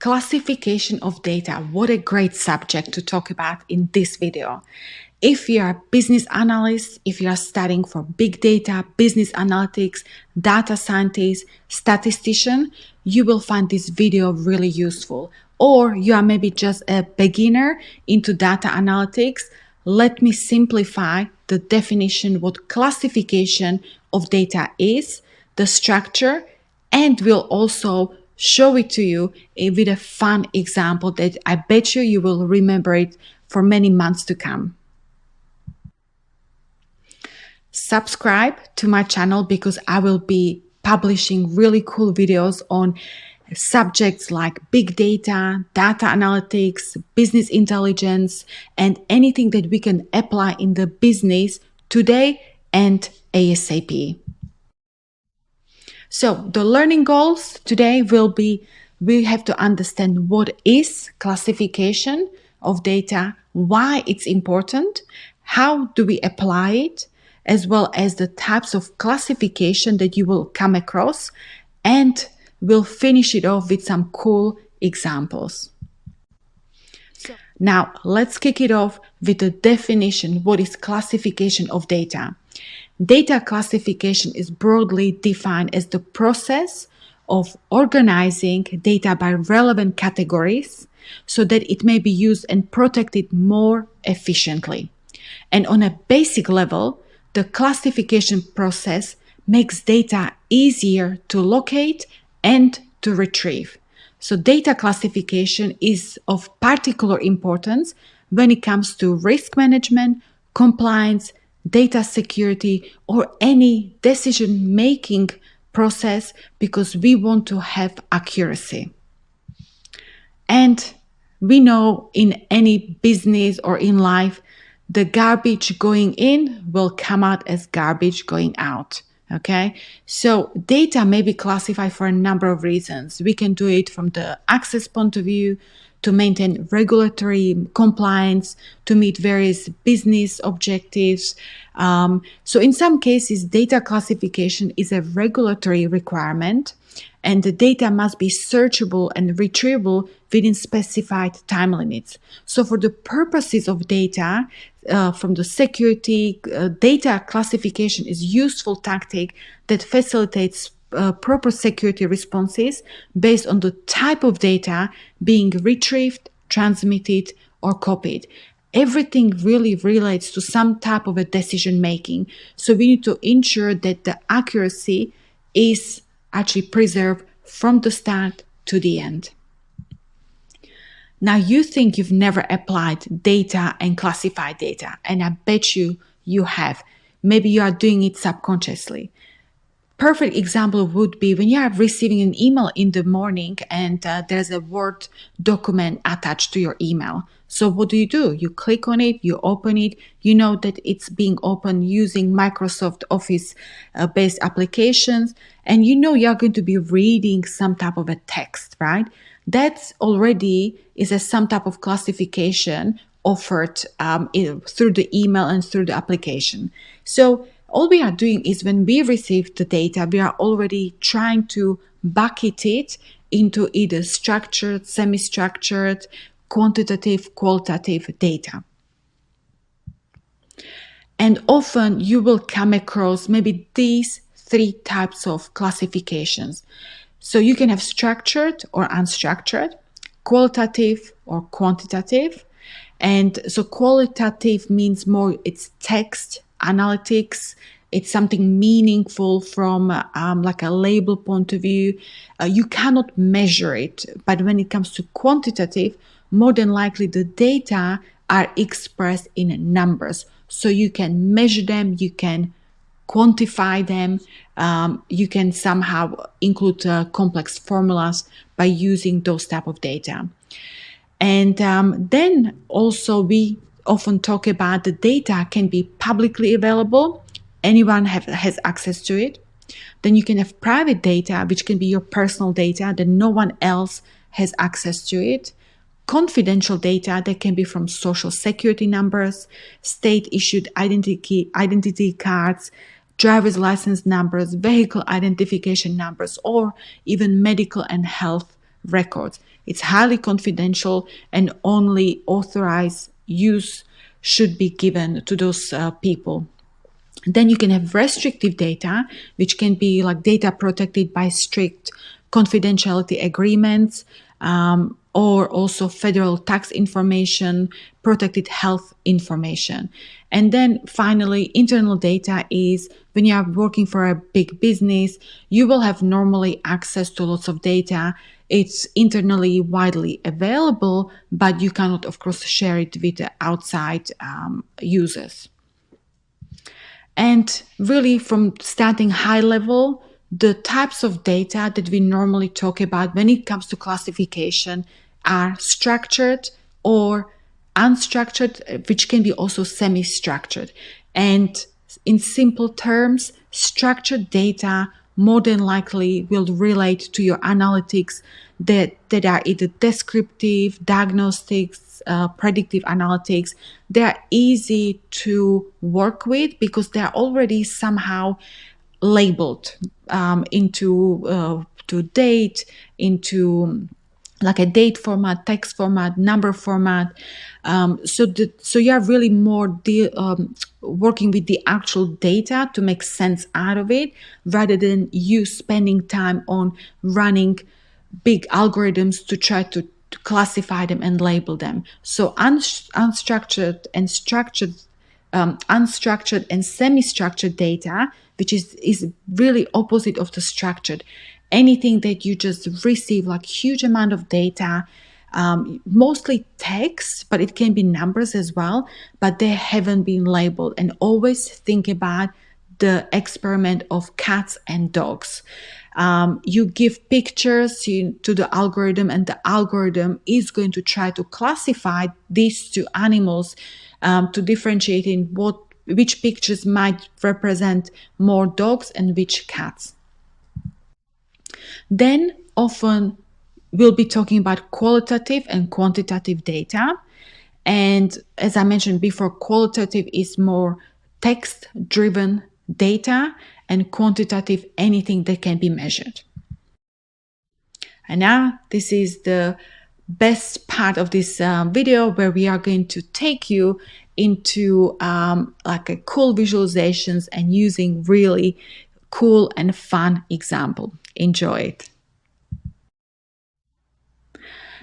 Classification of data. What a great subject to talk about in this video. If you are a business analyst, if you are studying for big data, business analytics, data scientist, statistician, you will find this video really useful. Or you are maybe just a beginner into data analytics. Let me simplify the definition, what classification of data is, the structure, and we'll also show it to you with a fun example that I bet you will remember it for many months to come. Subscribe to my channel because I will be publishing really cool videos on subjects like big data, data analytics, business intelligence, and anything that we can apply in the business today and ASAP. So the learning goals today will be, we have to understand what is classification of data, why it's important, how do we apply it, as well as the types of classification that you will come across, and we'll finish it off with some cool examples. Now, let's kick it off with the definition. What is classification of data? Data classification is broadly defined as the process of organizing data by relevant categories so that it may be used and protected more efficiently. And on a basic level, the classification process makes data easier to locate and to retrieve. So data classification is of particular importance when it comes to risk management, compliance, data security, or any decision-making process, because we want to have accuracy. And we know in any business or in life, the garbage going in will come out as garbage going out. Okay, so data may be classified for a number of reasons. We can do it from the access point of view, to maintain regulatory compliance, to meet various business objectives. So in some cases, data classification is a regulatory requirement, and the data must be searchable and retrievable within specified time limits. So for the purposes of data, from the security, data classification is a useful tactic that facilitates proper security responses based on the type of data being retrieved, transmitted, or copied. Everything really relates to some type of a decision making. So we need to ensure that the accuracy is actually preserved from the start to the end. Now you think you've never applied data and classified data, and I bet you have. Maybe you are doing it subconsciously. Perfect example would be when you are receiving an email in the morning and there's a Word document attached to your email. So what do? You click on it, you open it, you know that it's being opened using Microsoft Office based applications, and you know you're going to be reading some type of a text, right? That's already is some type of classification offered through the email and through the application. So all we are doing is when we receive the data, we are already trying to bucket it into either structured, semi-structured, quantitative, qualitative data. And often you will come across maybe these three types of classifications. So you can have structured or unstructured, qualitative or quantitative. And so qualitative means more it's text, analytics, it's something meaningful from like a label point of view. You cannot measure it, but when it comes to quantitative, more than likely the data are expressed in numbers. So you can measure them, you can quantify them, you can somehow include complex formulas by using those type of data. And then also we often talk about the data can be publicly available. Anyone has access to it. Then you can have private data, which can be your personal data that no one else has access to it. Confidential data that can be from social security numbers, state-issued identity cards, driver's license numbers, vehicle identification numbers, or even medical and health records. It's highly confidential, and only authorized use should be given to those people. Then you can have restrictive data, which can be like data protected by strict confidentiality agreements, or also federal tax information, protected health information. And then finally, internal data is when you are working for a big business, you will have normally access to lots of data. It's internally widely available, but you cannot, of course, share it with the outside users. And really, from starting high level, the types of data that we normally talk about when it comes to classification are structured or unstructured, which can be also semi-structured. And in simple terms, structured data more than likely will relate to your analytics that are either descriptive, diagnostics, predictive analytics. They are easy to work with because they are already somehow labeled into to date, into like a date format, text format, number format. So you are really more working with the actual data to make sense out of it, rather than you spending time on running big algorithms to try to classify them and label them. So unstructured and structured, unstructured and semi-structured data, which is really opposite of the structured. Anything that you just receive, like huge amount of data, mostly text, but it can be numbers as well, but they haven't been labeled. And always think about the experiment of cats and dogs. You give pictures to the algorithm, and the algorithm is going to try to classify these two animals to differentiate in which pictures might represent more dogs and which cats. Then often we'll be talking about qualitative and quantitative data. And as I mentioned before, qualitative is more text-driven data, and quantitative, anything that can be measured. And now this is the best part of this video, where we are going to take you into like a cool visualizations and using really cool and fun example. Enjoy it.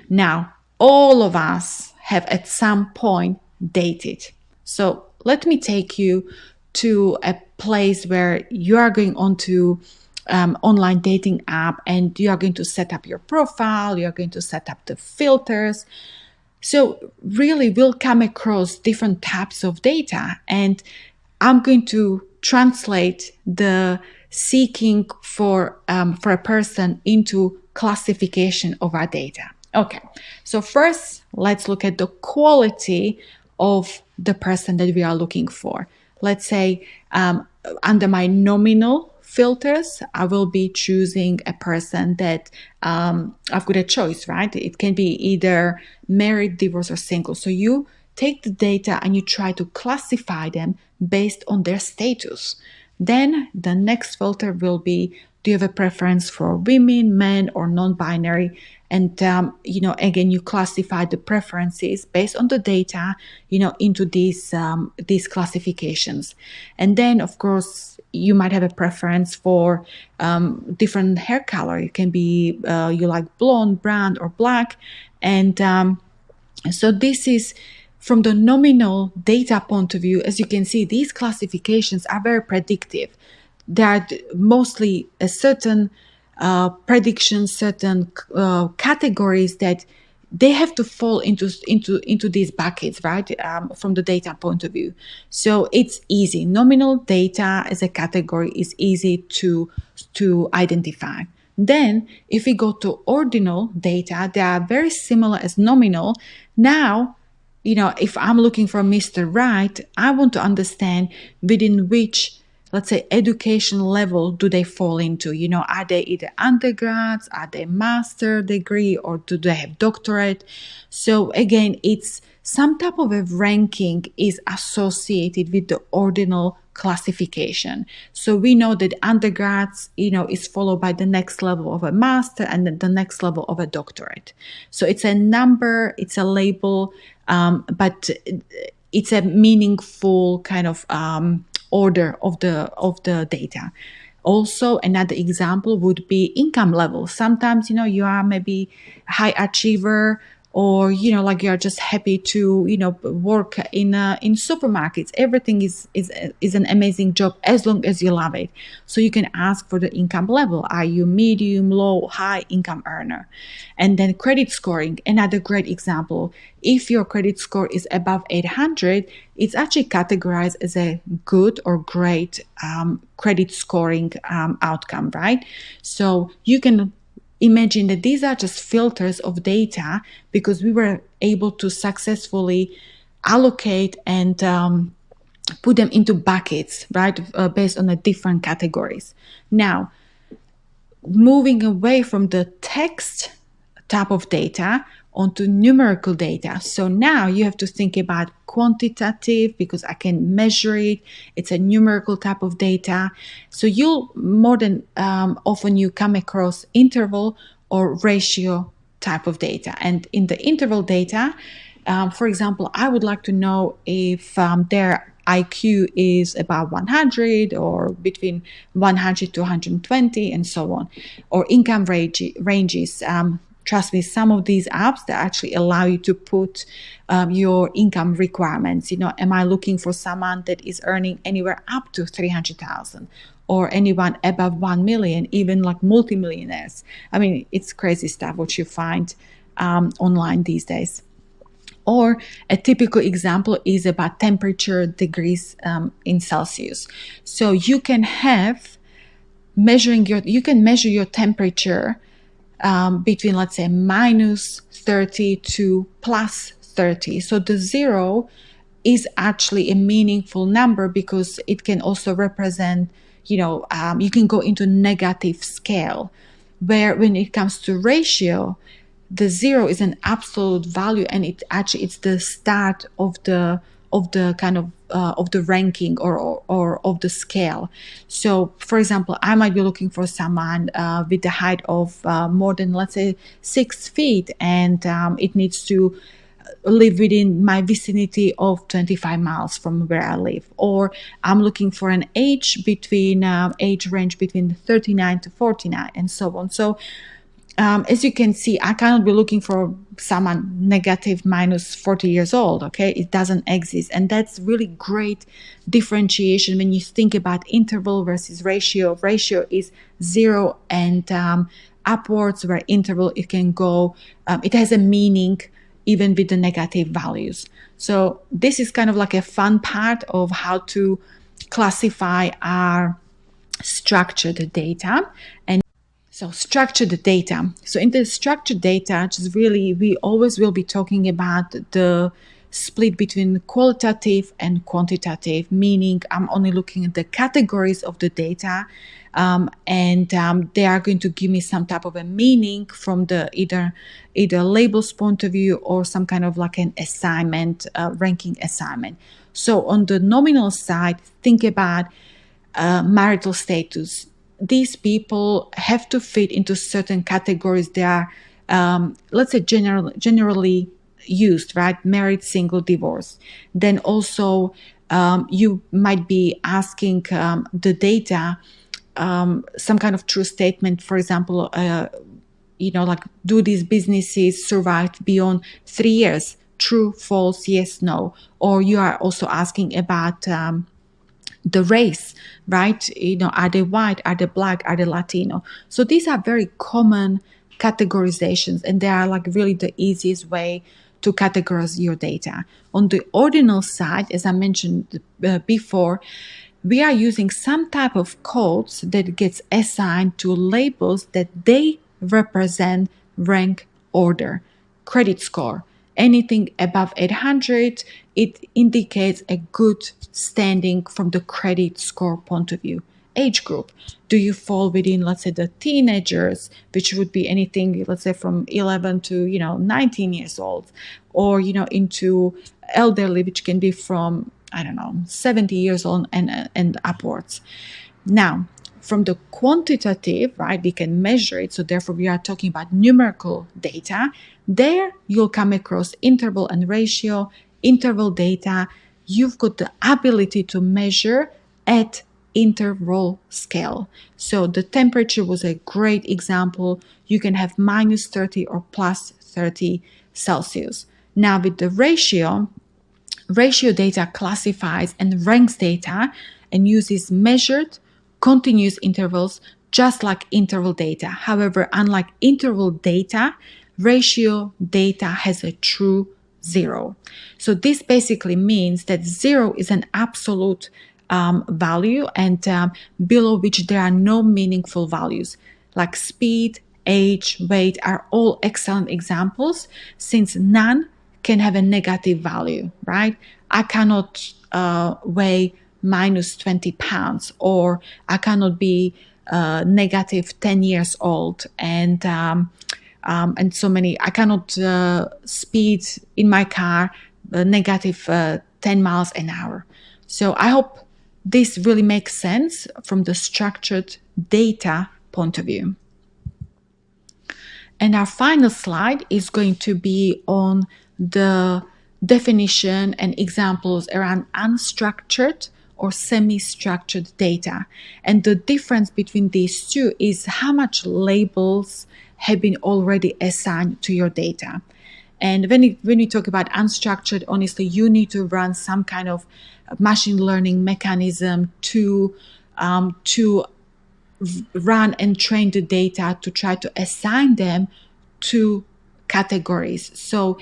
Now, all of us have at some point dated. So let me take you to a place where you are going onto online dating app, and you are going to set up your profile, you are going to set up the filters. So really we'll come across different types of data, and I'm going to translate the seeking for a person into classification of our data. Okay, so first let's look at the quality of the person that we are looking for. Let's say under my nominal filters, I will be choosing a person that I've got a choice, right? It can be either married, divorced, or single. So you take the data and you try to classify them based on their status. Then the next filter will be, do you have a preference for women, men, or non-binary? And, again, you classify the preferences based on the data, into these classifications. And then, of course, you might have a preference for different hair color. It can be you like blonde, brown, or black. And so this is from the nominal data point of view. As you can see, these classifications are very predictive. They are mostly a certain predictions, certain categories that they have to fall into these buckets, right? From the data point of view. So it's easy. Nominal data as a category is easy to identify. Then if we go to ordinal data, they are very similar as nominal. Now, if I'm looking for Mr. Right, I want to understand within which, let's say, education level do they fall into? Are they either undergrads, are they master degree, or do they have doctorate? So again, it's some type of a ranking is associated with the ordinal classification. So we know that undergrads, is followed by the next level of a master and then the next level of a doctorate. So it's a number, it's a label, but it's a meaningful kind of order of the data. Also, another example would be income level. Sometimes, you are maybe high achiever, or like you're just happy to work in supermarkets. Everything is an amazing job as long as you love it. So you can ask for the income level. Are you medium, low, high income earner? And then credit scoring, another great example. If your credit score is above 800, it's actually categorized as a good or great credit scoring outcome, right? So you can imagine that these are just filters of data because we were able to successfully allocate and put them into buckets, right, based on the different categories. Now, moving away from the text type of data onto numerical data. So now you have to think about quantitative because I can measure it. It's a numerical type of data. So you'll more than often you come across interval or ratio type of data. And in the interval data, for example, I would like to know if their IQ is about 100 or between 100 to 120 and so on, or income ranges. Trust me, some of these apps that actually allow you to put your income requirements. Am I looking for someone that is earning anywhere up to 300,000 or anyone above 1 million, even like multimillionaires? I mean, it's crazy stuff what you find online these days. Or a typical example is about temperature degrees in Celsius. So you can measure your temperature between, let's say, minus 30 to plus 30. So the 0 is actually a meaningful number because it can also represent, you can go into negative scale, where when it comes to ratio, the 0 is an absolute value, and it's the start of the kind of the ranking or of the scale. So, for example, I might be looking for someone with the height of more than, let's say, 6 feet, and it needs to live within my vicinity of 25 miles from where I live. Or I'm looking for an age range between 39 to 49, and so on. So as you can see, I cannot be looking for someone negative minus 40 years old. Okay, it doesn't exist. And that's really great differentiation when you think about interval versus ratio. Ratio is 0 and upwards, where interval, it can go, it has a meaning even with the negative values. So this is kind of like a fun part of how to classify our structured data. And so structured data. So in the structured data, just really, we always will be talking about the split between qualitative and quantitative, meaning I'm only looking at the categories of the data, and they are going to give me some type of a meaning from the either labels point of view or some kind of like an assignment, ranking assignment. So on the nominal side, think about marital status. These people have to fit into certain categories. They are, let's say, generally used, right? Married, single, divorce. Then also, you might be asking the data some kind of true statement. For example, like, do these businesses survive beyond 3 years? True, false, yes, no. Or you are also asking about the race, right? Are they white? Are they black? Are they Latino? So these are very common categorizations, and they are like really the easiest way to categorize your data. On the ordinal side, as I mentioned before, we are using some type of codes that gets assigned to labels that they represent rank order, credit score. Anything above 800, it indicates a good standing from the credit score point of view. Age group. Do you fall within, let's say, the teenagers, which would be anything, let's say, from 11 to 19 years old, or into elderly, which can be from I don't know, 70 years old and upwards. Now, from the quantitative, right, we can measure it. So therefore, we are talking about numerical data. There, you'll come across interval and ratio, interval data. You've got the ability to measure at interval scale. So the temperature was a great example. You can have minus 30 or plus 30 Celsius. Now with the ratio data classifies and ranks data and uses measured continuous intervals just like interval data. However, unlike interval data, ratio data has a true zero. So this basically means that zero is an absolute value and below which there are no meaningful values like speed, age, weight are all excellent examples since none can have a negative value, right? I cannot weigh minus 20 pounds or I cannot be negative 10 years old and so many. I cannot speed in my car negative 10 miles an hour. So I hope this really makes sense from the structured data point of view. And our final slide is going to be on the definition and examples around unstructured or semi-structured data. And the difference between these two is how much labels have been already assigned to your data. And when you talk about unstructured, honestly, you need to run some kind of machine learning mechanism to run and train the data to try to assign them to categories. So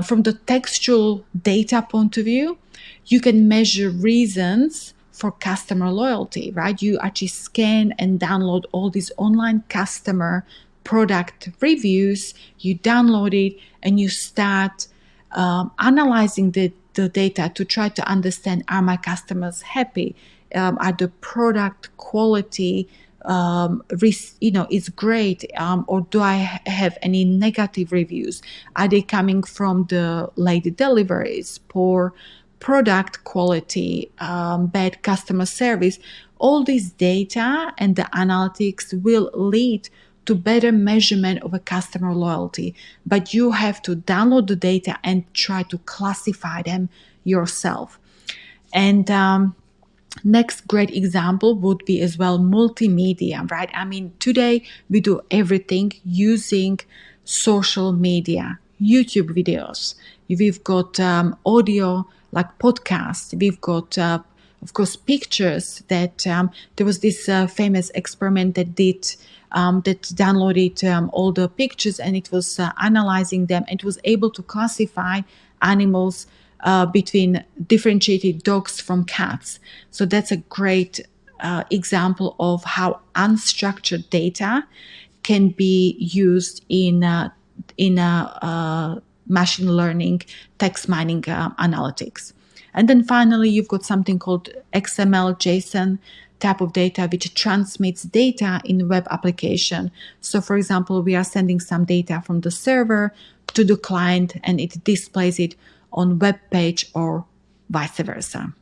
from the textual data point of view, you can measure reasons for customer loyalty, right? You actually scan and download all these online customer product reviews, you download it and you start analyzing the data to try to understand, are my customers happy? Are the product quality is great, or do I have any negative reviews? Are they coming from the late deliveries, poor product quality, bad customer service? All this data and the analytics will lead to better measurement of a customer loyalty, but you have to download the data and try to classify them yourself. And next great example would be as well multimedia, right? I mean, today we do everything using social media, YouTube videos. We've got audio like podcasts. We've got, of course, pictures that there was this famous experiment that downloaded all the pictures and it was analyzing them. It was able to classify animals between differentiated dogs from cats. So that's a great example of how unstructured data can be used in machine learning, text mining analytics. And then finally, you've got something called XML, JSON type of data, which transmits data in web application. So for example, we are sending some data from the server to the client and it displays it on web page or vice versa.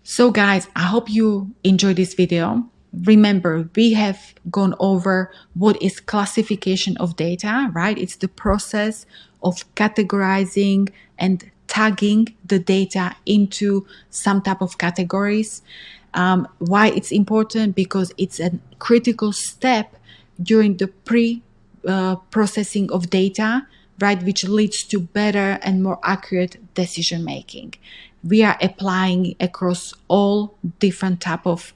So guys, I hope you enjoyed this video. Remember, we have gone over what is classification of data, right? It's the process of categorizing and tagging the data into some type of categories. Why it's important? Because it's a critical step during the pre-processing of data, right, which leads to better and more accurate decision making. We are applying across all different type of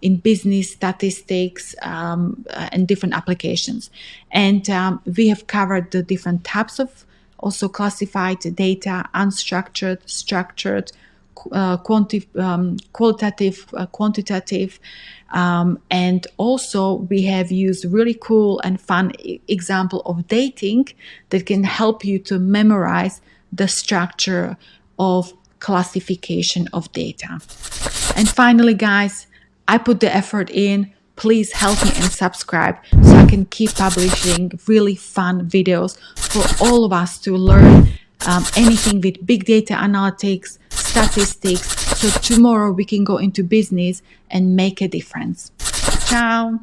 in business statistics and different applications. And we have covered the different types of also classified data, unstructured, structured, qualitative, quantitative, and also we have used really cool and fun example of dating that can help you to memorize the structure of classification of data. And finally, guys, I put the effort in. Please help me and subscribe so I can keep publishing really fun videos for all of us to learn anything with big data analytics, statistics. So tomorrow we can go into business and make a difference. Ciao.